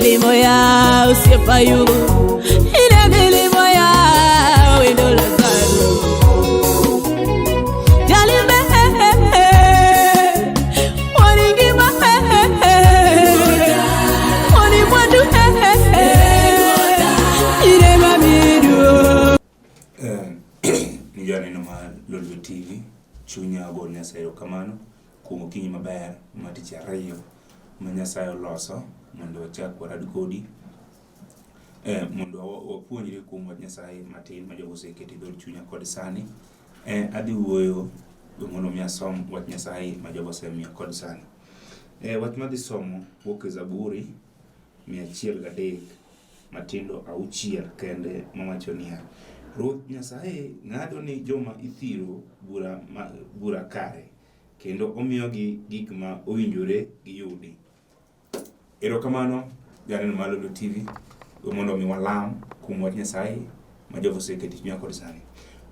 milimo ya usiefayu, ine milimo ya wendo la zaru. Jalime waningima wanimwandu ine mamidu. Nijua neno ma Lolwe TV chunya Ruoth Nyasaye kamano kuom okinyi maber matich ariyo ma Nyasaye oloso mondo ochak warad kodi mondo wapuonjre kuom wach Nyasaye matin ma jogo osekete dhod chunya kod sani. Adhi wuoyo mondo mi asom wach Nyasaye ma jogo osemiya kod sani. Wach madhi somo wuok e Zaburi 103 matindo 6 kende mawacho niya: Ruoth Nyasaye ng'ado ni joma ithiro bura kare, kendo omiyogi gik ma owinjore giyudi. Erokamano janeno mar Lolwe TV mondo mi walam kuom wach Nyasaye ma jogo osekete chunya kod sani.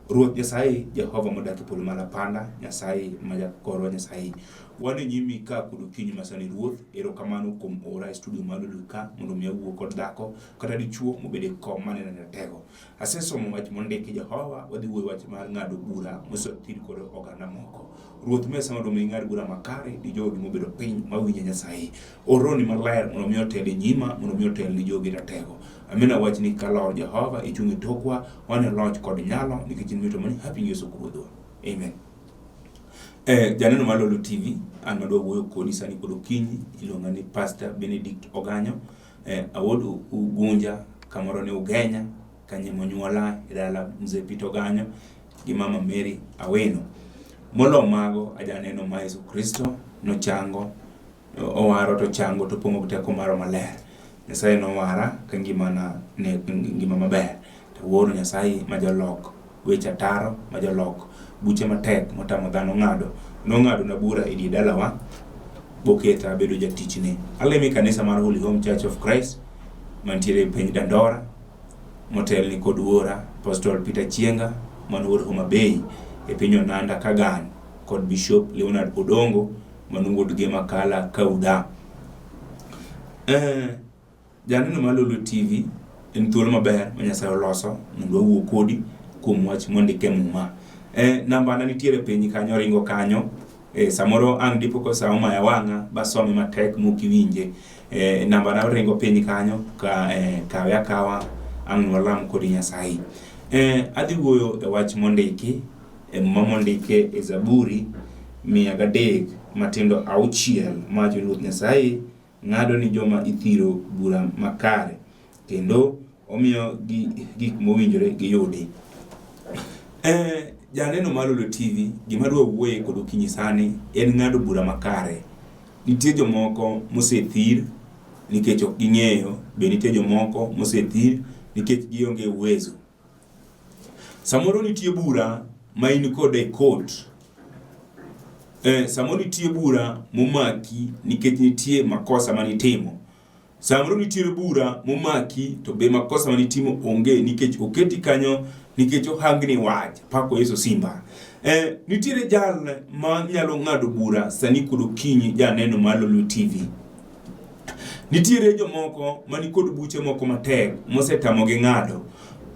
Ruoth Nyasaye Jehova modak e polo malapanda, Nyasaye ma jakorwa Nyasaye, wan e nyimi ka kod okinyi masani Ruoth. Erokamano kuom ora e studio mar Lolwe ka mondo mi awuo kod dhako kata dichuo mobede kom maneno ne tego. Asesomo wach mondiki Jehova, wadhi wuoyo wach mar ng'ado bura mosetir kod oganda moko. Ruoth mesa mondo mi ng'ad bura makare di jogi mobedo piny mawinjo Nyasaye. Oroni maler mondo mi otel e nyima, mondo mi otel ni jogi ratego. Amina wach ni kalor Jehova ichung' e tokwa, wan e loch kod nyalo nikech in mito mani happy Yesu Kristo. Amen. Janeno mar Lolwe TV, an madwa wuoyo kodi sani kod okinyi, iluonga ni Pastor Benedict Oganyo. Awuod Ugunja kamoro ne Ugenya, kanye monyuola e dala Mzee Peter Oganyo gi Mama Mary Aweno. Molo mago ajaneno ma Yesu Kristo nochango, owaro to chango to pongo gi teko maro maler. Nyasaye nowara ka ngimana ne ngima maber. To wuoro Nyasaye ma jalok weche ataro, ma jalok buche matek motamo dhano ng'ado, nong'ado na bura e die dalawa boketa bedo jatichne. Alemi kanisa mar Holy Home Church of Christ mantiere e piny Dandora, motel ni kod wuora Apostle Peter Chienga man wuod Homa Bay e piny Onanda Kagan, kod Bishop Leonard Odongo man wuod Gema Kala Kauda. Janeno mar Lolwe TV en thuolo maber ma Nyasaye oloso mondo wawuo kodi kuom wach mondike muma. Namba na nitiere piny kanyo, ringo kanyo. Samoro ang dipo ko sa oma ya wanga basome matek mukiwinje. Namba na ringo piny kanyo ka kawe akawa ang walam kodi Nyasaye. Adhi wuoyo e wach mondiki mondike e Zaburi 103 matindo 6 macho Ruoth Nyasaye ng'ado ni joma ithiro bura makare, kendo omiyo gik mowinjore giyudi. Janeno mar Lolwe TV, gima dwa wuoye kod okinyi sani en ng'ado bura makare. Nitie jomoko mosethir nikech ok ging'eyo, be nitie jomoko mosethir nikech gionge uwezo. Samoro nitie bura ma in kode court. Samoro nitie bura momaki nikech nitie makosa manitimo. Samoro nitie bura momaki to be makosa manitimo onge nikech oketi kanyo nikech ohangni wach pako Yesu Simba. Nitie jal ma nyalo ng'ado bura sani kod okinyi janeno mar Lolwe TV. Nitie jomoko mani kod buche moko matek mosetamo gi ng'ado.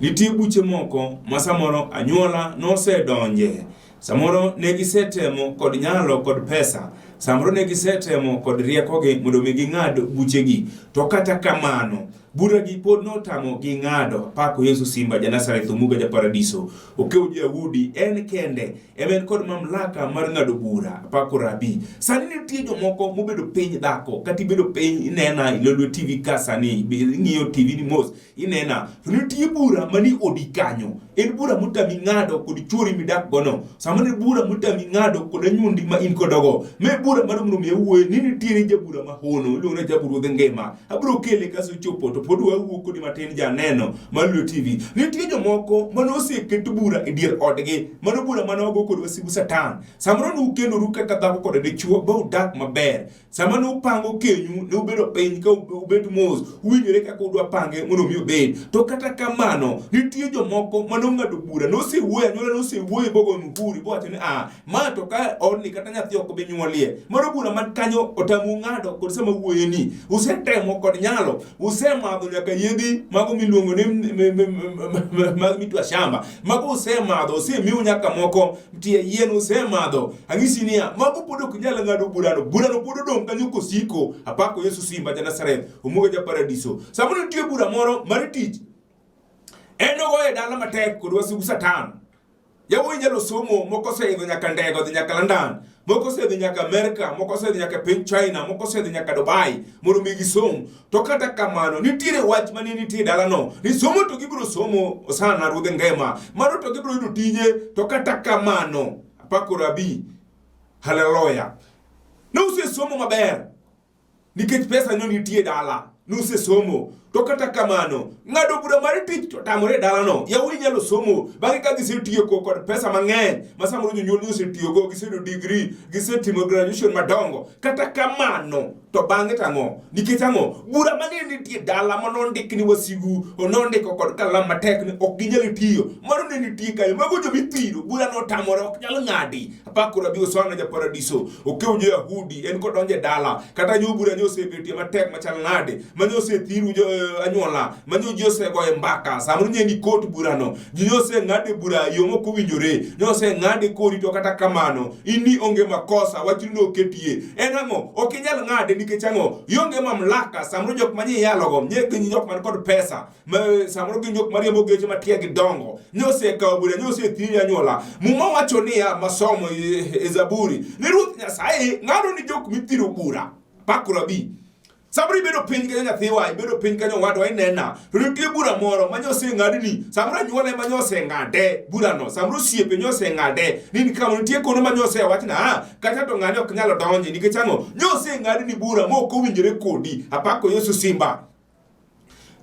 Nitie buche moko ma samoro anyuola nosedonje. Samoro negisetemo kod nyalo kod pesa, samoro negisetemo kod riekogi mondo mi ging'ad buchegi, to kata kamano buragi pod notamo gi ng'ado. Pako Yesu Simba ja Nazareth Omuga ja Paradiso, okeu Jayahudi en kende emen kod mamlaka mar ng'ado bura. Pako Rabi. Sani nitie jomoko mobedo piny dhako, kati bedo piny inena Lolwe TV ka sani ng'iyo TV ni mos inena, to nitie bura mani odi kanyo. En bura mutami ng'ado kod chuori midak gono. Samane bura mutami ng'ado kod anyuondi ma in kodogo. Me bura mar mondo mi awuoye ni nitie jabura ma hono, iluongo ni Ruoth Ngema. Abiro kele kaso chopo to to pod wawuok kodi matin janeno Lolwe TV. Nitie jomoko mano oseketo bura e dier odgi, mano bura mano ogo kod wasigu Satan. Samoro nukendo ruka ka dhako kod dichuo ba udak maber. Sama nupango kenyu ne ubedo piny ka ubet mos, uwinjore kaka udwa pange mondo mi obed. To kata kamano nitie jomoko mano ng'ado bura, nosewuoyo anyuola nosewuoyo bogo nuhuri bo wacho ni ma to ka odni kata nyathi ok bi nyuolie. Mano bura man kanyo otamu ng'ado kod sama wuoyo ni. Usetemo kod nyalo, usemadho nyaka yedhi mago miluongo ni mag mitwa shamba. Mago usemadho, usemiu nyaka moko tie yien usemadho. Ang'isi niya, mago pod ok nyal ng'ado burano. Burano pod odong' kanyo kosiko. Apako Yesu Simba ja Nazareth, omuogo ja Paradiso. Samoro nitie bura moro mar tich. En ogo e dala matek kod wasigu Satan. Yawuoyi nyalo somo, moko oseidho nyaka ndege, odhi nyaka London, moko osedhi nyaka Amerika, moko osedhi nyaka piny China, moko osedhi nyaka Dubai mondo mi gisom. To kata kamano nitiere wach mane nitie dalano ni somo to gibiro somo sana ruodh ngima, mano to gibiro yudo tije. To kata kamano apako Rabi, haleluya, nuse somo maber nikech pesa no nitie dala, nuse somo. To kata kamano ng'ado bura mar tich to tamore dalano. Yawuoyi nyalo somo bang'e ka gisetieko kod pesa mang'eny ma samoro jonyuol osetiyogo, giseyudo degree, gisetimo graduation madongo. Kata kamano to bang'e tang'o? Nikech ang'o? Bura mane nitie dala manondik ni wasigu, onondiko kod kalam matek ni ok ginyal tiyo, mano ne nitie kanyo. Mago jomithiro, bura no tamore, ok nyal ng'adi. Apako Rabi Oswana ja Paradiso, okew jo Yahudi, en kodonje dala. Kata nyo bura nyo osebetie matek machal nade, manyo osethiru anyuola, manyo ji osegoye mbaka. Samoro nyendi kot burano, ji oseng'ade bura yo mok owinjore, oseng'ade kodi. To kata kamano ini onge makosa, wachni no oketie. En ang'o? Ok inyal ng'ade nikech ang'o? Ionge mamlaka. Samoro jok manye yalogo nye gin jok man kod pesa, samoro gin jok mariembo geche matiegi dongo, nye osekawo bura, nye osethiri anyuola. Muma wacho niya, masomo e Zaburi ni Ruoth Nyasaye ng'ado ni jok mithiro bura. Apako Rabi, samoro ibedo piny kanyo nyathiwa, ibedo piny kanyo wadwa inena, to nitie bura moro ma nyoseng'adni. Samoro anyuola ma nyoseng'ade burano, samoro osiepe nyoseng'ade ni kama nitie kono ma nyosewachna kata to ng'ani ok nyalo donje nikech ang'o? Nyoseng'adni bura ma ok owinjore kodi. Apako Yesu Simba.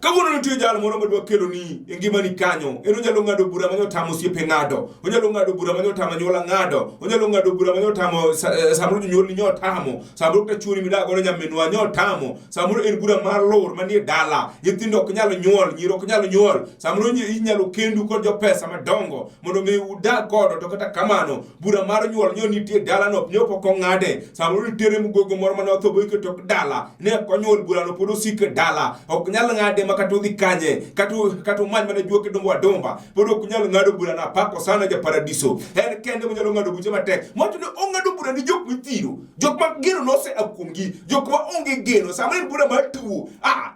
Kawuono nitie jal moro madwa kelo ni e ngimani kanyo. En onyalo ng'ado bura manyo tamo osiepe ng'ado, onyalo ng'ado bura manyo tamo anyuola ng'ado, onyalo ng'ado bura manyo tamo samoro jonyuol ni nyotamo, samoro kata chuori midago nyaminwa nyotamo, samoro en bura mar lor manie dala, nyithindo ok nyalo nyuol, nyiri ok nyalo nyuol, samoro inyalo kendu kod jopesa madongo mondo mi udag kodo. To kata kamano bura mar nyuol nyo nitie dala no nyo pok ong'ade. Samoro nitiere mgogo moro mane othobo iketo dala, ne konyuol bura no pod osike dala, ok nyal ng'ade makata udhi kanye, kata umany mana juoke dombo adomba, pod ok nyalo ng'ado bura na. Apako sana ja Paradiso, en kende monyalo ng'ado buche matek. Mocho ne ong'ado bura ni jok mithiro, jok ma geno nose akumgi, jok ma onge geno. Samoro en bura mar tuo.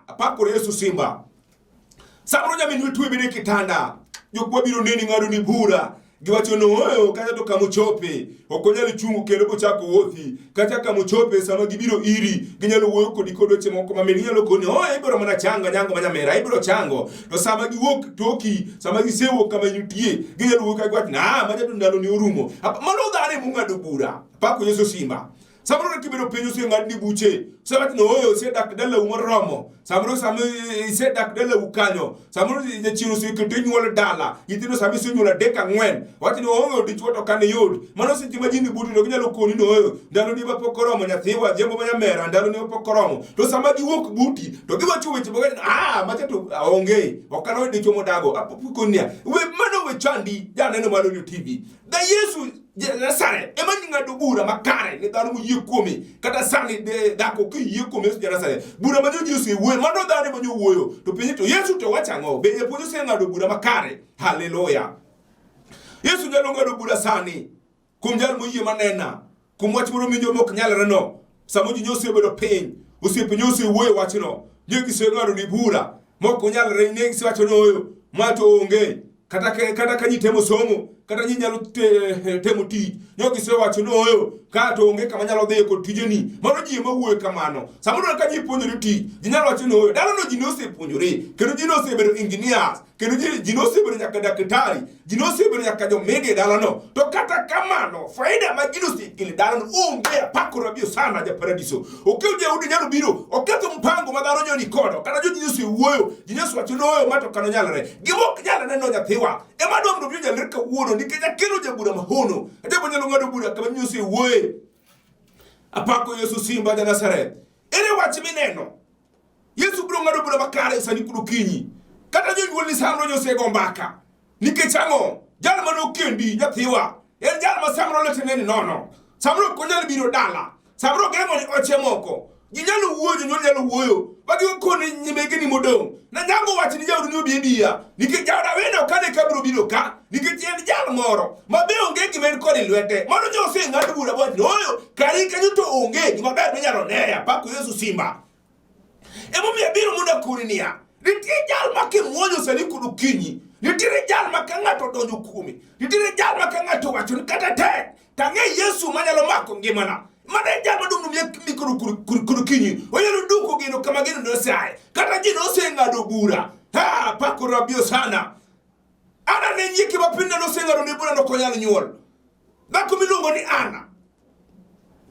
Apako Yesu Simba. Samoro nyamin tuo bede kitanda, jok ma biro neni ng'ado ni bura. Giwacho no kata to kamochope ok onyal chungu kendo bochako wuothi. Kata kamochope sama gibiro iri ginyalo wuoyo kodi kod weche moko ma nyalo koni ibiro mana changa nyango manyamera, ibiro chango. To sama giwuok toki, sama gisewuok kama nitie, ginyalo wuok kagwat maja to ndalo ni orumo. Mano dhane mung'ado bura. Apako Yesu Simba. Samoro kibedo piny oseng'adni buche, sewach no osedak dalau moromo. Samoro isedak dalau kanyo, samoro jachien oseketo nyuol dala, nyithindo sami isenyuol 3-4, wach ni dichuo to kane yud. Mano seche ma jini buti no ginyalo koni no ndalo ni pok oromo nyathiwa, jembo manyamera ndalo ni pok oromo. To sama giwuok buti to giwacho weche boga macha to onge, ok ano dichuo modago. Apoko nia mano we chandi janeno Lolwe TV. Da Yesu Nazareth ema ng'ado bura makare ne dhano moyie kuome. Kata sani dhako kiyie kuome Yesu Nazareth, bura ma joji osewuoyo, mano dhano manyo wuoyo. To piny to Yesu to wacho ang'o? Be japuonj oseng'ado bura makare? Haleluya. Yesu nyalo ng'ado bura sani kuom jal moyie manena, kuom wach moro minjo mok nyalre no. Samo ji osebedo piny, osiepe osewuoyo wachno, nye giseng'ado ni bura mok nyalre, ne gisewacho no ma to onge. Kata kanyi temo somo, kata nyi nyalo temo tich, nyo gisewacho no ka to onge kama nyalo dhi kod tijeni mano ji mawuoyo kamano samoro ka ji puonjore tich ji nyalo wacho ni dala no ji nosepuonjore kendo ji nosebedo engineers kendo ji nosebedo nyaka daktari ji nosebedo nyaka jomege dala no to kata kamano faida ma gino sikili dala no onge apakora bio sana ja paradiso okel Jehudi nyalo biro oketho mpango ma dhano nyoni kodo kata jo ji nosewuoyo ji nosewacho noyo mato kano nyalore gimok nyalore no nyathiwa ema dong do nyalore ka wuono nikech akelo jabura mahono ajabo nyalo ngado bura kama nyose wuoye apako Yesu simba ja Nazareth ere wach mineno Yesu biro ngado bura makare sani kudu kinyi kata jonyuol ni samro nyose go mbaka nikech ang'o jal mano kendi nyathiwa en jal ma samro letene nono samro ko nyalo biro dala samro gengo ni oche moko ji nyalo wuoyo nyalo wuoyo bagi kone nyimege ni modong na nyango wach ni jawdu nyobi edia nikech jawda wendo kane kabro biro ka nikech en jal moro mabe onge gimen kod lwete mono nyose ng'ado bura bot oyo kari kanyo to onge gima ber minyalo neya pako Yesu simba emo mi biro muda kurinia nitie jal makimwonyo sani kudu kinyi nitie jal makang'ato donjo kuomi nitie jal makang'ato wacho ni kata tek tange Yesu manyalo mako ngimana mane jal madum mi kudu kinyi oyelo duko gino kama gino Nyasaye kata jino oseng'ado bura ha pako rabio sana ana ne nyiki mapinde noseng'ado ne bura no konyal nyuol dhako miluongo ni Ana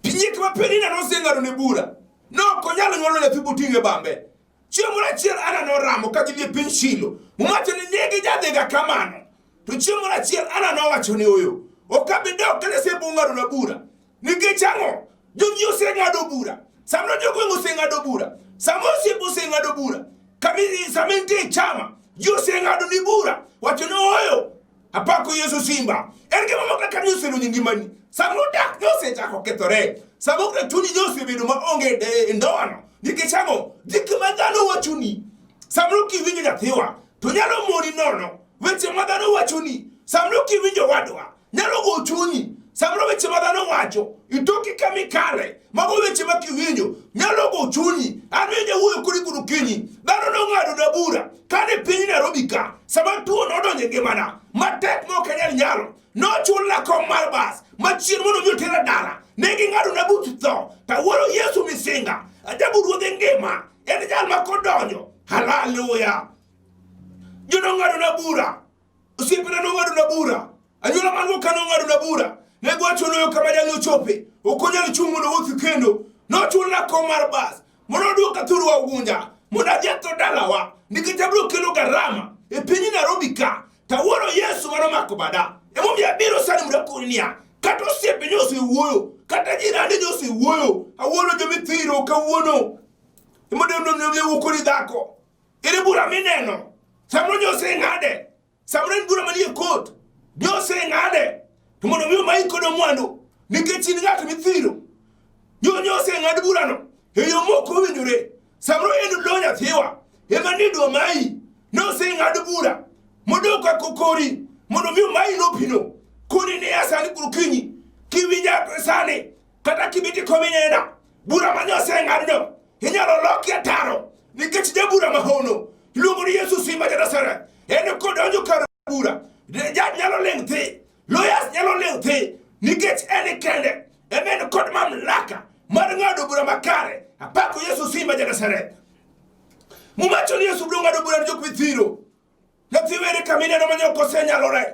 nyiki mapinde noseng'ado ne bura no konyal nyuol ne fibutinge bambe chiemo achiel Ana no ramo ka gidhi piny Shilo mumacho ni negi jadhiga kamano to chiemo achiel Ana no wacho ni oyo okabidok kane se bung'ado na bura nikech ang'o jogi oseng'ado bura samno jogweng' oseng'ado bura samo osiepo oseng'ado bura samente chama ji oseng'ado ni bura wacho ni oyo apako Yesu simba en gima mokla ka nyoselo ngimani samo dak nyosechako kethore samo kra chunyi nyosebedo maonge ndoano nikech ang'o gik ma dhano wachoni samno kiwinjo nyathiwa to nyalo moni nono weche ma dhano wachoni samno kiwinjo wadwa nyalo go chunyi samno weche ma dhano wacho itoki kamikale mago weche ma kiwinjo nyalo go chunyi anwenye wuoyo kuri kudu kinyi dhano no ng'ado na bura kane piny Nairobi ka sama tuo nodonje ngimana matek mokanyal nyalo nochula kom mar bas machien mono miyo tera dala negi ng'ado na but tho tawuoro Yesu misinga ajabu ruodhe ngima en jal makodonjo haleluya jono ng'ado na bura osiepena no ng'ado na bura anyuola mango kano ng'ado na bura nego wacho noyo kama jali ochope okonyal chung mondo wuoth kendo nochula kom mar bas mono duoka thuru wa ugunja mondo adhiatho dalawa nikech abiro kelo garama e piny Nairobi ka tawuoro Yesu mano mako bada emomiyo abiro sani muda kurinia kata osiepe nyose wuoyo kata jirande nyose wuoyo awuono jomithiro kawuono emodenomnyo wukoni dhako ere bura mineno samro nyose ng'ade samro en bura manie kot nyose ng'ade to mondo miyo maikodo mwandu nikech in ng'at mithiro nyose ng'ad burano e yo moko owinjore samro en lo nyathiwa ema nidwa mai nose ng'ad bura modok ka kokori mondo miyo mai lopino kuni ne asani kurukinyi kiwinja sani kata kibiti kominyena bura manyose ng'adno inyalo loki ataro nikech jabura mahono iluongo ni Yesu simba ja Nazareth en kodonjo kar bura jaj nyalo leng' thi lawyers nyalo leng' thi nikech en kende emen kod mamlaka mar ng'ado bura makare apako Yesu simba ja Nazareth mumacho ni Yesu biro ng'ado bura ni jok mithiro nathiwere kamineno manyoko senyalore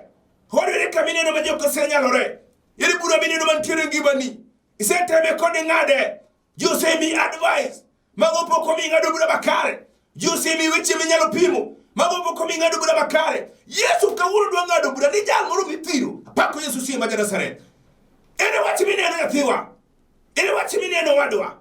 hodwere kamineno manyoko senyalore iri bura mineno mantiere ngimani iseteme kode ng'ade josemi advice mago poko mi ng'ado bura makare josemi weche minyalo pimo mago poko mi ng'ado bura makare Yesu kawuono dwa ng'ado bura ni jal moro mithiro apako Yesu simba ja Nazareth ene wach mineno nyathiwa ene wach mineno wadwa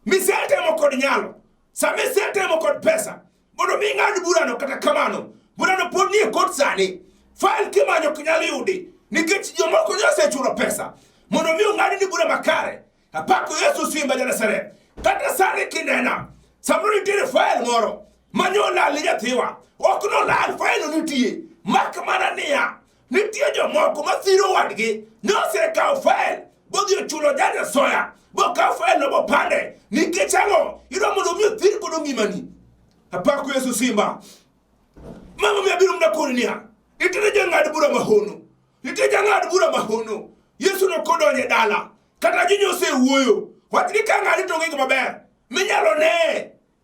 misetemo kod nyalo samisetemo kod pesa mondo mi ng'ad burano kata kamano burano pod nie kot sani file kimanyo kinyalo yudi nikech jomoko nyosechulo pesa mondo mi ng'ad ni bura makare apako Yesu simba ja Nazareth kata sani kinena samoro nitiere file moro manyo lal ni nyathiwa ok no lal file nitie mak mana niya nitie jomoko mathiro wadgi nyosekawo file bodhi ochulo janja soya bokawo file no bopande nikech ang'o idwa mondo mi othir kodo ngimani apako Yesu simba mama mi abiro mna kurinia nitiere jang'ad bura mahono nitiere jang'ad bura mahono Yesu no kodonje dala kata ji osewuoyo wach ni ka ng'ani to onge maber minyalo ne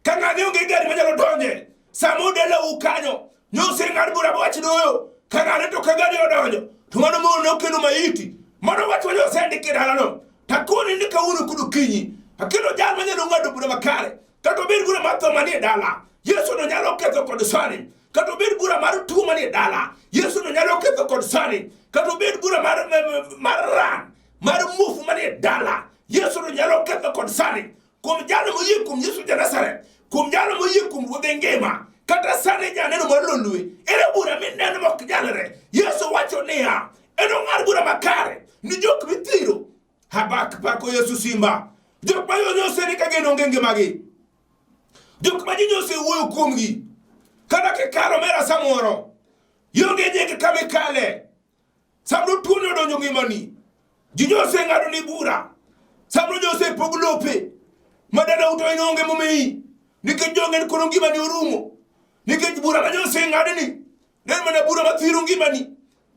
ka ng'ani onge gari manyalo donje samo dela ukanyo nyose ng'ad bura wach doyo ka ng'ani to ka gari odonjo to mano mo no kelo maiti mano wach wanyo sendike dalano takoni ni ka unu kudu kinyi akelo jal manyalo ng'ado bura makare kata bed bura matho manie dala Yesu no nyalo ketho kod sani kata bed bura mar tuo manie dala Yesu no nyalo ketho kod sani kata bed bura mar mufu manie dala Yesu no nyalo ketho kod sani kuom jalo moyie kuom Yesu Janasare kuom jalo moyie kuom Ruoth ngima kata sani janeno mar Lolwe ere bura mineno mok jalre Yesu wacho niya eno ng'ad bura makare ni jok mithiro habak pako Yesu simba jok mayonyose ni kageno ngenge magi jok majinyo se wuoyo kuomgi kada ke karo mera samoro yonge nyenge kame kale samro tuono donjo ngimani jinyo se ngado ni bura samro nyose poglope madada uto inonge momei nike jonge kono ngimani orumo nike bura manyose ngado ni nen mana bura mathiro ngimani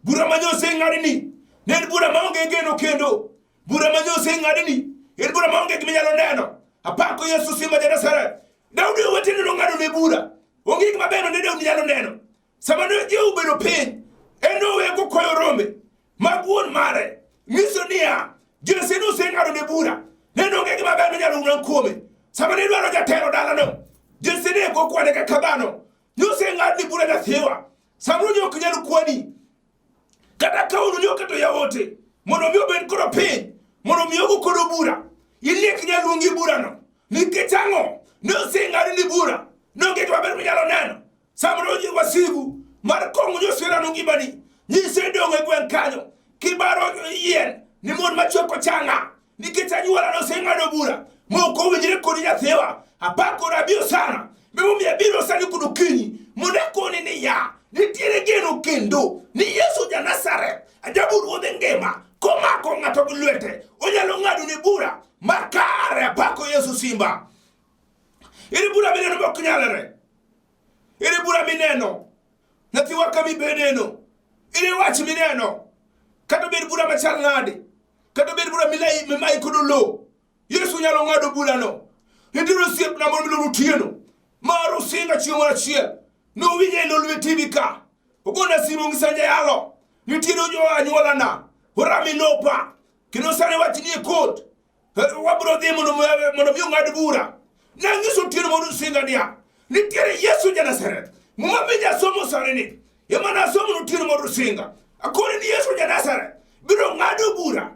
bura manyose ngado ni nen bura maonge geno kendo bura manyose ngado ni en bura maonge giminyalo neno apako Yesu simba Janasare Daudi wetene no ngado ne bura onge gima beno ne Daudi nyalo neno sama ne Jehu bedo piny eno we go koyo rombe maguon mare miso niya Jesse no se ngado ne bura ne onge gima beno nyalo unan kuome sama ne dwaro jatero dala no Jesse ne go kwane ka kabano nyo se ngado ne bura na thewa sama nyo kunyalo kwani kata kaunu nyo kato yawote mono miyo ben koro piny mono miyo go kodo bura ilek nyalo ngi bura no nikechango no se ngado ni bura no ngeto aber minyalo neno samro ji wasigu mar kongo nyo sera no ngibani nyise donge gwen kanyo kibaro yien ni mon machoko changa nikechanyuola no se ngado bura moko winjire kodi nyathewa apako rabio sana memo mi abiro sani kudu kinyi mudakoni ni ya nitiere geno kendo ni Yesu Janasare ajabu Ruoth ngima komako ng'ato gi lwete onyalo ng'ado ni bura makare apako Yesu simba iri bura mineno mok nyalere iri bura mineno nathi waka mi beneno iri wach mineno kata bed bura machal nade kata bed bura milai kodo lo Yesu nyalo ng'ado bura no nitiro siep na mon milu tieno maru singa chiemo achiel no winje Lolwe TV ka ogona simo ngisanje yalo nitiro jo anyuola na orami lopa kino sane wach ni court wabro dhi mono ng'ad bura nangiso tiro modu singa dia nitiere Yesu Janasare mumabija somo sareni yemana somo no tiro modu singa akoni ni Yesu Janasare biro ng'ado bura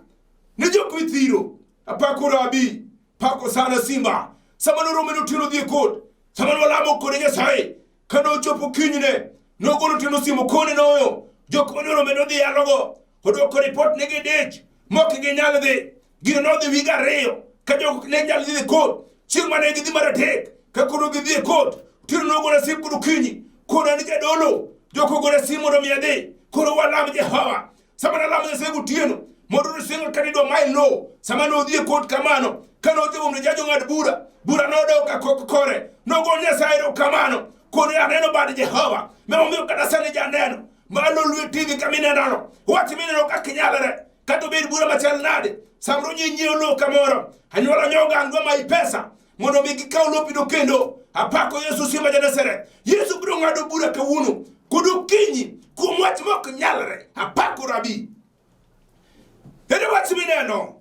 ni jok mithiro apako rabi pako sana simba samano romeno tiro dhi court samano lamo kode Nyasaye kano chopo kinyne no golo tino simo kone noyo jok mano romeno dhi alogo odoko report nege dech mok gi nyal dhi gino no dhi wiga reyo ka jok ne nyal dhi court chieng mane gi dhi maratek ka kono gi dhi court tiro no golo sim kudu kinyi kono ni jadolo joko golo sim mondo mi adhi kono walam Jehova samana lam Nyasaye gutieno mondo singo kanido mai lo samano dhi court kamano kano jomo ne jajo ng'ad bura no do ka kore no go Nyasaye ro kamano kono aneno bad Jehova memo mi kata sane janeno ma Lolwe TV kamineno wach mineno ka kinyalere kato bed bura machal nade samro nyinyio lo kamoro anyuola nyoga ngwa mai pesa mondo mi gikaw lopi do kendo apako Yesu simba Janasare Yesu biro ng'ado bura kawuono kudu kinyi kuom wach mok nyalre apako rabi ere wach mineno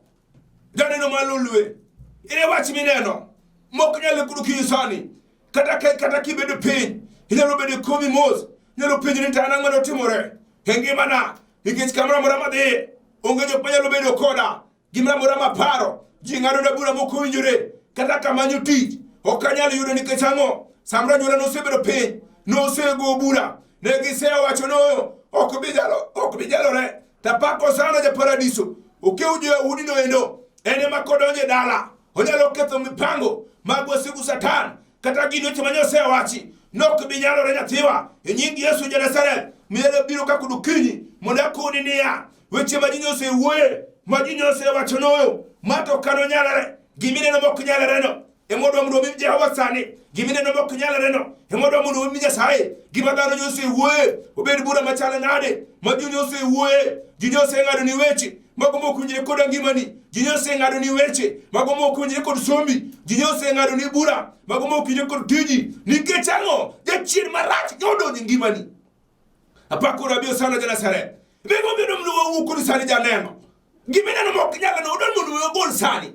janeno ma Lolwe ere wach mineno mok nyale kudu kinyi sani kata kibedo piny inyalo bedo komi mos nyalo penjo ni tana ng'ano timore ngima na nikech kamera mora madhi onge jok manyalo bedo koda gimra mora maparo ji ng'ado na bura moko winjore kata kamanyo tich ok anyalo yudo nikech ang'o samra nyuola nosebedo piny nosego bura ne giseyo wacho noyo ok bi jalore tapako sana ja paradiso okeu jo Yahudi no endo ene makodonje dala onyalo ketho mipango mag wasigu Satan kata gino chmanyo wachi nok bi nyalore nyathiwa e nying Yesu Janasare miele biro ka kudu kinyi monda kodi niya weche majinyo se wuoye majinyo se wacho noyo mato kano nyalare gimine no mok nyalare no emodo mondo mi Jehova sani gimine no bok nyalare no emodo mondo mi Nyasaye gima dhano nyose wuoye obed bura machal nade ma ji nyose wuoye ji nyose ngado ni weche mago mokunjire kod ngimani ji nyose ngado ni weche mago mokunjire kod sombi ji nyose ngado ni bura mago mokunjire kod tiji nikech ang'o jachien marach nyodo ngimani apako rabio sana jana sare bego bedo mluwa wuko ni sani janeno gimine no mok nyala no don mondo gol sani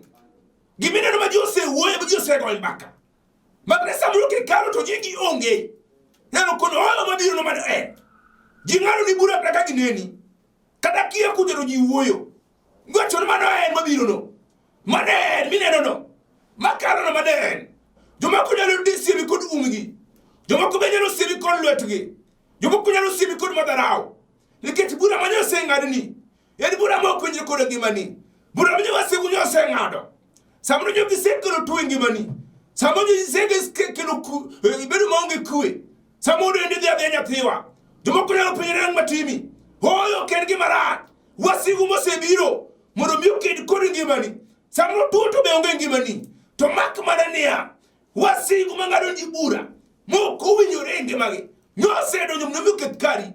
gimine no ma jose wuoye ma jose go mbaka magresa muluke karo to jingi onge neno kono hala mabiro no mane jingaro ni bura kaka gineni kada kia kujero ji wuoyo ngocho mano mabiro no mane mineno no makaro no mane joma ko nyalo disibi kod umgi joma ko benyalo sibi kod lwetgi joma ko nyalo sibi kod madarao nikech bura manyo sengadni edi bura mo kunje kod ngimani bura manyo wasigu nyo sengado samro nyo gisekelo tu ngimani samro nyo gisekelo bedo maonge kue samro ndi dia nyathiwa joma ko nyalo penyere matimi hoyo ken marat wasigu mosebiro mondo mi oked kod ngimani samro tuto be onge ngimani to mak manania wasigu mangado ji bura mo kuwinyore ngimagi nyosedo nyumno mi oked kari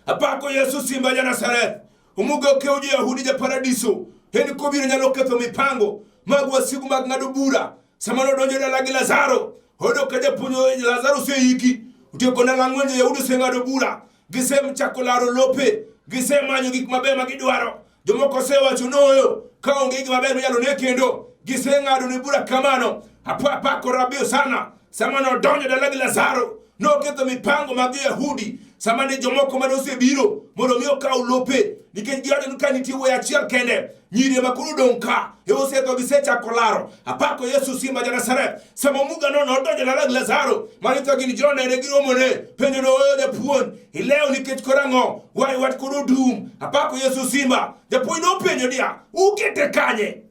apako Yesu simba ja Nazareth umuga okeuji Yahudi ja paradiso heni kobiro nyalo ketho mipango mag wasigu mag ngado bura samano donjo dala gi Lazaro hodo kaja punyo Lazaro seiki uteko na langwenje Yahudi sengado bura gisem chakolaro lope gisem manyo gik mabe magidwaro jomoko sewacho noyo kaonge gik mabe nyalo ne kendo gisengado ni bura kamano apako rabio sana samano donjo dala gi Lazaro no ketho mipango mag Yahudi samane jomoko manose biro mondo mi okaw lope nikech giwacho ni kaniti wuoyi achiel kende nyiri makuru donka eosetho gisecha kolaro apako Yesu simba ja Nazareth samo muga no donjo dala gi Lazaro manito gin jone ne giromone penjo no japuonj ileo nikech korango wai wat koro dum apako Yesu simba japuonj no penjo dia ukete kanye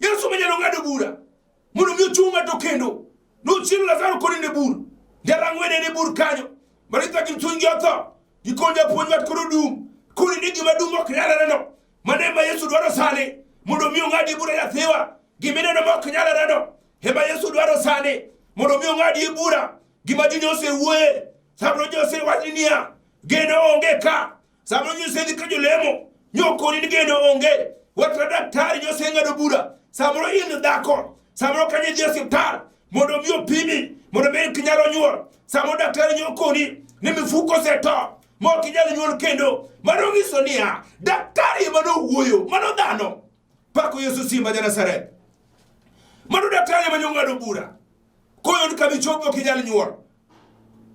Yesu menyalo ngado bura mondo mi ochunga to kendo no chiro Lazaro koninde bura dala ngwene ne bur kanyo marita gin tungi otho gikonja puonj wat koro dum kuni nigi madum ok nyalare no manema Yesu dwaro sani mondo mi ngadi bura yathiwa gimine no ok nyalare no hema Yesu dwaro sani mondo mi ngadi bura gima ji nyose wuoye sabro jose watinia geno onge ka sabro nyose di kajo lemo nyoko ni geno onge watra daktari nyose ngado bura sabro in dako sabro kanye di hospital mondo mi opimi mondo mi kinyalo nyuol samo daktari nyoko ni mifuko seto mo kinyalo nyuol kendo mano ngiso niya daktari mano wuoyo mano dhano pako Yesu simba ja Nazareth mano daktari manyo ngado bura koyo ni kamichopo kinyalo nyuol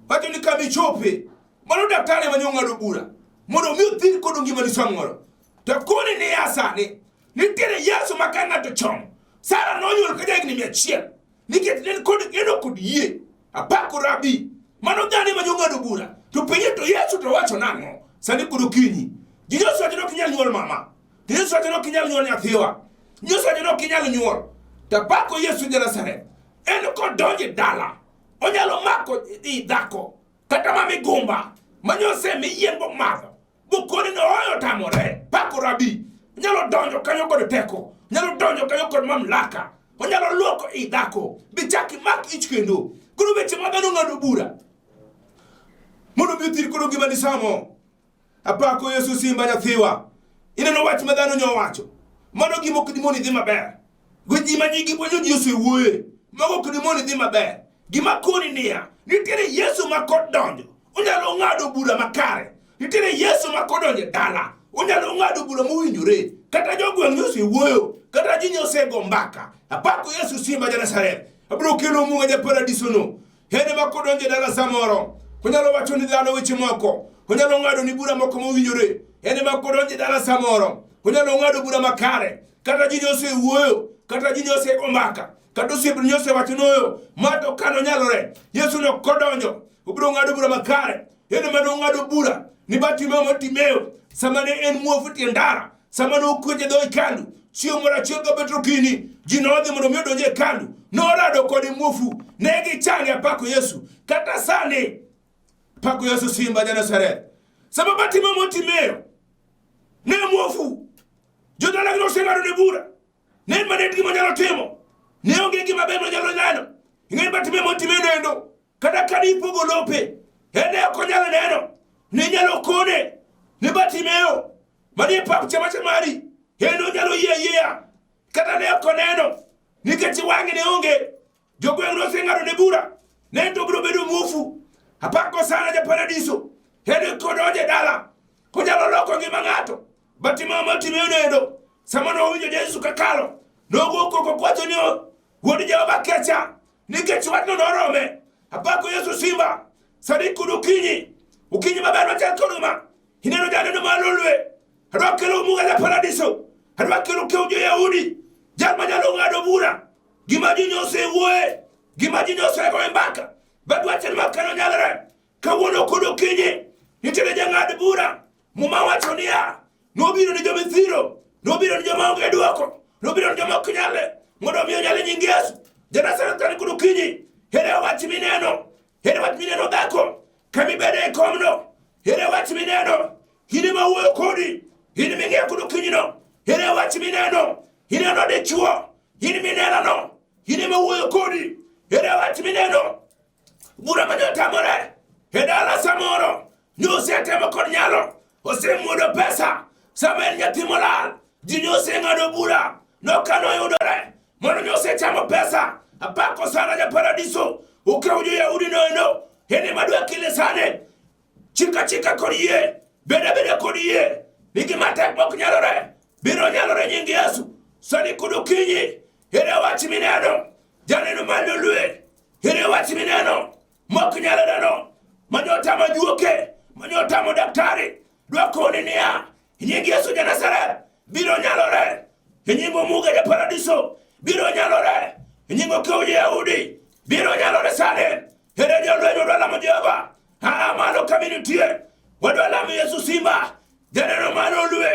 wacho ni kamichope mano daktari manyo ngado bura mondo mi othir kod ngimani samoro to koni ni asani nitiere Yesu makanga to chom Sara nonyuol ka jagni 100 nikech ne kod geno kod yie apako rabi mano dhani manyo ngado bura to penye to Yesu to wacho nango sani kudu kinyi Yesu wacho no kinyal nyuol mama Yesu wacho no kinyal nyuol nyathiwa Yesu wacho no kinyal nyuol tapako Yesu ja Nazareth en ko donje dala onyalo mako i dhako kata mami gumba manyose mi yengo madho bukoni no oyo tamore pako rabi nyalo donjo kanyo kod teko nyalo donjo kanyo kod mamlaka onyalo luoko i dhako bichaki mak ich kendo kuno beche magano ngado bura mono biutir kuno gima ni samo apako Yesu simba nyathiwa ineno wach madhano nyo wacho mano gimo kidimoni dhi maber gima nyigi ponyo Yesu wuoye mago kidimoni dhi maber gima koni niya nitiere Yesu makod donjo onyalo ngado bura makare nitiere Yesu makod donjo dala onyalo ngado bura mowinjore kata jogweng' Yesu wuoyo kata ji nyose go mbaka apako Yesu simba ja Nazareth abro kelo munga ja paradiso no hene makod donjo dala samoro onyalo wacho ni dhano weche moko onyalo ngado ni bura moko mowinjore hene makod donjo dala samoro onyalo ngado bura makare kata ji nyose wuoyo kata ji nyose go mbaka kata osiepe nyose wacho noyo mato kano nyalore Yesu no kodonjo obro ngado bura makare hene mano ngado bura ni Bartimayo motimeo samane en muofu tiendara samane okweje do ikandu chieng' moro achiel ka Petro kini ji nodhi mondo mi odonje e kandu norado kod muofu ne gichange apako Yesu kata sani pako Yesu simba ja Nazareth sama Bartimayo motimeo ne muofu jodala gi oseng'ado ne bura ne manet gima nyalo timo ne onge gima ber nyalo neno ing'e batime motime nendo kata kadi pogo lope ene ok nyalo neno ne nyalo kone ne batimeo mani pap chama mari eno nyalo yie kata ne ok neno nikech wangi ne onge jogweng' noseng'ado ne bura ne to biro bedo mufu apako sana ja paradiso ene kodoje dala konyalo loko ngima ng'ato batimeo motime nendo sama no winjo Yesu kakalo nogo koko kwacho ni wuod Jehova kecha nikech watno norome apako Yesu simba sadi kudu ukinyi maber machal koduma ineno janeno ma Lolwe adwa kelo muga ja paradiso adwa kelo keujo Yahudi jal manyalo ng'ado bura gima ji nyose wuoye gima ji nyose go mbaka badwachen makano nyalre kawuono kudu kinyi nitiere jang'ad bura muma wacho niya nobiro ni joma ithiro nobiro ni joma onge duoko nobiro ni joma ok nyale mondo omiyo nyale nying Yesu Jenasaret kan kudu kinyi here wach mineno dhako kami bede e komno here wach mineno hini ma wuoyo kodi hini ming'e kudu kinyino here wach mineno hineno dichuo hini minenano hini ma wuoyo kodi here wach mineno bura manyotamore e dala samoro nyose atemo kod nyalo osemuodo pesa sama en nyathi molal ji nyose ng'ado bura nokano yudore mondo nyose chamo pesa apako sana ja paradiso ukeu jo Yahudi noendo hene madwa kile sane chika kod yie beda kod yie nigi matek mok nyalore biro nyalore nying Yesu sani kudu kinyi here wach mineno janeno ma Lolwe here wach mineno mok nyalore manyota majuoke manyota mo daktari dwa koni niya nying Yesu Jenasaret biro nyalore nyingo muga ja paradiso biro nyalore nyingo keu Yahudi biro nyalore sane here jolwenyo dwala mo Jehova malo community wadwala mo Yesu simba janeno ma Lolwe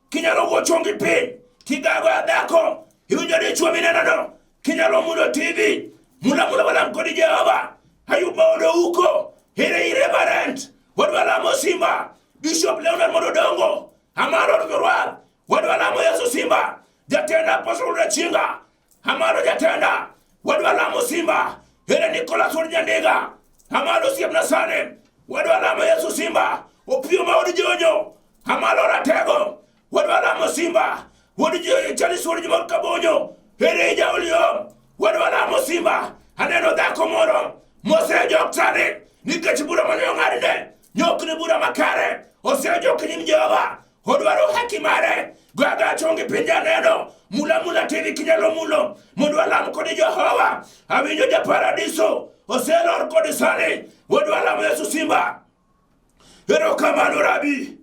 kinyalo wochongi piny kigago adhako iwinjo dichuo minenano kinyalo mulo TV mula wala mkodi Jehova ayuba odo uko ire barent wadwala mo simba Bishop Leonard Mododongo amaro Ruoth wadwala mo Yesu simba jatenda Apostle Rechinga amaro jatenda wadwala mo simba here Nicholas Nyandega amaro siemna sane wadwala mo Yesu simba opio maodi jonyo amaro ratego wadwala mo simba wodi jonyo chali suri jimo kabonyo here jaulio wadwala mo simba aneno dhako moro mose joktane nikech bura manyo ng'adne nyokne bura makare osejo kinyim Jehova odwaro haki mare gwaga chongi pinja neno mula tini kinyalo mulo modwala kodi Jehova awinjo ja paradiso oselor kodi sane wadwala mo Yesu simba ero kamano rabi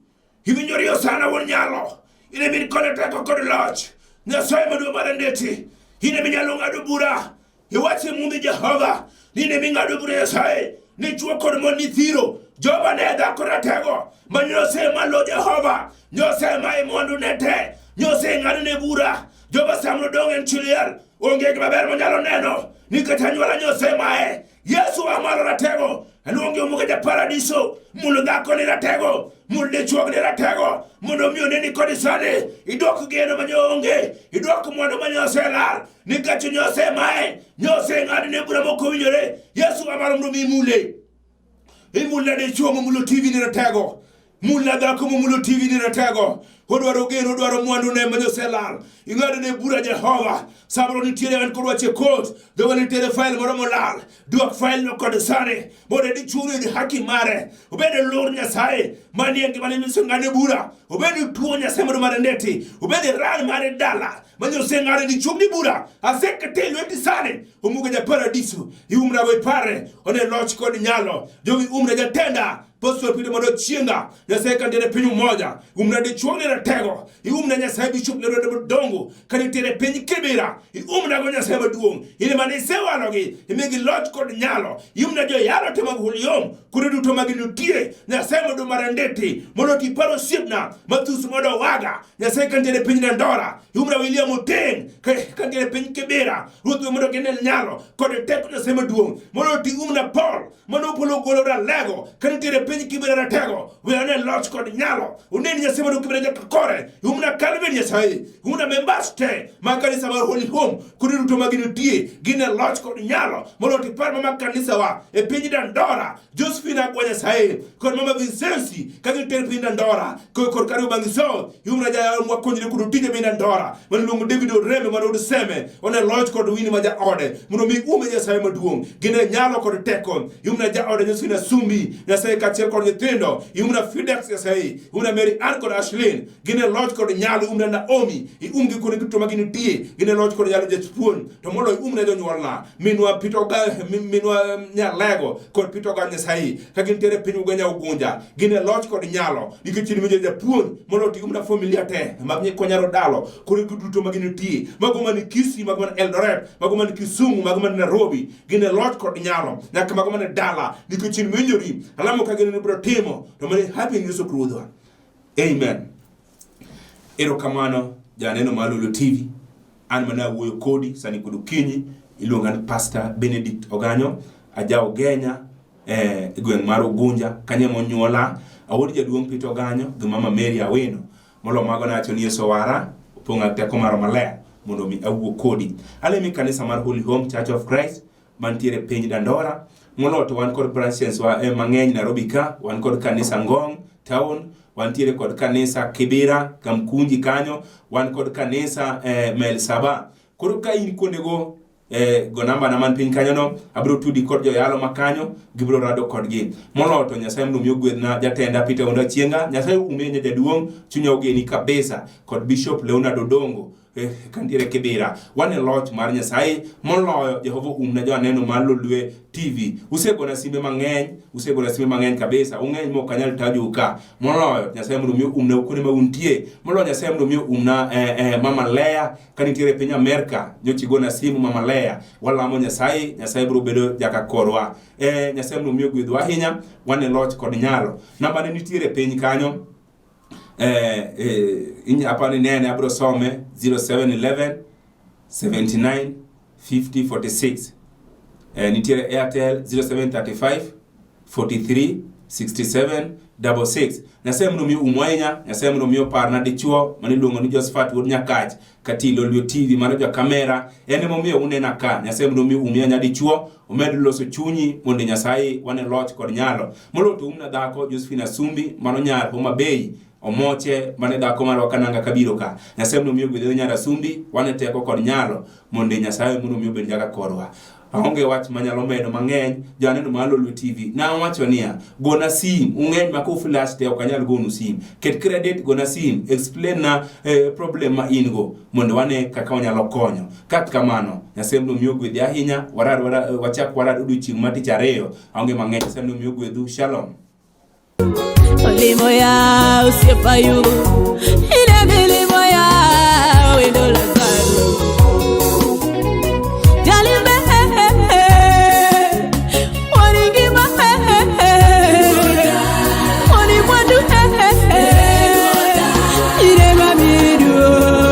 iwinjo rio sana won nyalo ine min kone teko kodi loch Nyasaye maduong' marandeti ine minyalo ng'ado bura iwache mundi Jehova ine ming'ado bura Nyasaye ni chuo kod mon ithiro joma ne dhako ratego ma nyose malo Jehova nyose ma imondu ne te nyose ng'ado ne bura joma samro dong en chiliel onge gima ber monyalo neno nikech anyuola nyose mae Yesu amalo ratego aluongi omuga ja paradiso mulo dhako ni ratego mulo dichuo ni ratego mondo miyo neni kodi sane idok geno manyoonge idok mwandu manyose lal nikech nyose mae nyose ng'ado ne bura moko winjore Yesu amalo mdo mimule imula dichuo mulo TV ni ratego mula dhako mulo TV ni ratego odwaro geno odwaro mwandu ne manyose lal ing'ado ne bura Jehova sabro nitiere en kod wache kot dogo nitiere file moro molal duok file no kod sane mondo dichuo ni haki mare obede lor Nyasaye manie ngima ne misengane bura obede tuo Nyasaye mondo marandeti obede ran mare dala manyose ng'ado dichuo ni bura asekete lweti sane omuga ja paradiso iumra we pare one loch kod nyalo jogi umra jatenda Pastor Peter mondo chienga Nyasaye kandere pinyu moja umna dichuo ni ratego iumna Nyasaye Bishop Leonard Mododongo kanitere pinyi kibira iumna go Nyasaye maduong' ile mane sewalogi imegi loch kod nyalo iumna jo yalo tema guliom kuredu to maginutie Nyasaye mondo marandeti mondo kiparo siepna mathus modo waga Nyasaye kandere pinyi ndora iumna William Oteng kandere pinyi kibira Ruoth mondo genel nyalo kod teko Nyasaye maduong' mondo ti umna Paul mondo polo golora lego kanitere piny kibere ratego we ane loch kod nyalo uneni Nyasaye mondo kibere jakakore umna kalbe Nyasaye umna members te makanisa mar Holy Home kudi duto maginitie gine loch kod nyalo mondo tipar mama kanisa wa e piny Dandora Josephine Agwa Nyasaye kod mama Vincenzi kagin ter piny Dandora kod kari ubangiso umna jaya mwakonyire kudu tije piny Dandora mondo lungu David Oreme mondo uduseme one loch kod wini maja ode mondo mi ume Nyasaye maduong gine nyalo kod teko umna ja ode Josephine Sumbi Nyasaye kachiel kod nyithindo umna Fidex Nyasaye umna Mary Ann kod Ashlyn gine loch kod nyalo umna Naomi umgi kod gito maginitie gine loch kod nyalo jetpuon to molo umna jonyuolna minwa pitoga minwa nyalego kod pitoga Nyasaye kagin tere piny Ugenya Ugunja gine loch kod nyalo nikechini meje japuon molo ti umna familia te magni konyaro dalo kod gito maginitie mago man Kisii mago man Eldoret mago man Kisumu mago man Nairobi gine loch kod nyalo nyaka mago man dala nikechini menjori alamo kagin bro timo to mane happy Yesu Kristo. Amen. Erokamano janeno mar Lolwe TV an mana wuoyo kodi sani kudu kinyi iluonga ni Pastor Benedict Oganyo aja Ogenya gweng' mar Ugunja kanye monyuola awuod jaduong' Peter Oganyo gi mama Mary Awino molo mago nacho ni Yesu wara ponga teko mar maler mondo mi awuo kodi alemi kanisa mar Holy Home Church of Christ mantiere piny Dandora molo to wan kod branches wa mang'eny Nairobi ka wan kod kanisa Ngong town wantiere kod kanisa Kibera Kamkunji kanyo wan kod kanisa Mel Saba koro ka in kondego go namba na man piny kanyo no abro tudi kod joyalo makanyo gibro rado kodgi molo to Nyasaye mno miyo gwedhna jatenda Peter Ondachienga Nyasaye umenye jaduong' chunya ogeni kabisa kod Bishop Leonard Odongo kantiere Kibera wane loch mar Nyasaye moloyo Jehova umna jo aneno mar Lolwe TV usegona simbe mang'eny kabisa ung'eny mo kanyal tajo ka moloyo Nyasaye mno miyo umna ukone mauntie moloyo Nyasaye mno miyo umna mama Lea kanitiere piny Amerika nyochigona simu mama Lea walamo Nyasaye bro bedo jakakorwa Nyasaye mno miyo gwedhwa ahinya wane loch kod nyalo namba ne nitiere piny kanyo apani nene abro some 0711 79 50 46 nitiere Airtel 0735 43 67 66 Nyasaye mno miyo umwenya Nyasaye mno miyo parna dichuo maniluongo ni Josephat Ruoth Nyakach kati Lolwe TV mano jo kamera ene momiyo unena ka Nyasaye mno miyo umia nya dichuo umedo loso chunyi mondo Nyasaye wane loch kod nyalo moloto umna dhako Josephine Sumbi mano nyar Homa Bay omoche mane dhako mar wakananga kabiro ka Nyasaye mno miyo gwedhe nyara Sumbi wane teko kod nyalo mondo Nyasaye mno miyo bed jaga korwa aonge wach manyalo medo mang'eny janeno mar Lolwe TV na wacho niya gona sim ung'eny mako flash te okanyal gonu sim ket credit gona sim explain na problem ma ingo mondo wane kaka onyalo konyo kat kamano Nyasaye mno miyo gwedhe ahinya wachak warad odiochieng' matich ariyo aonge mang'eny Nyasaye mno miyo gwedhu shalom Olimo ya usiepayu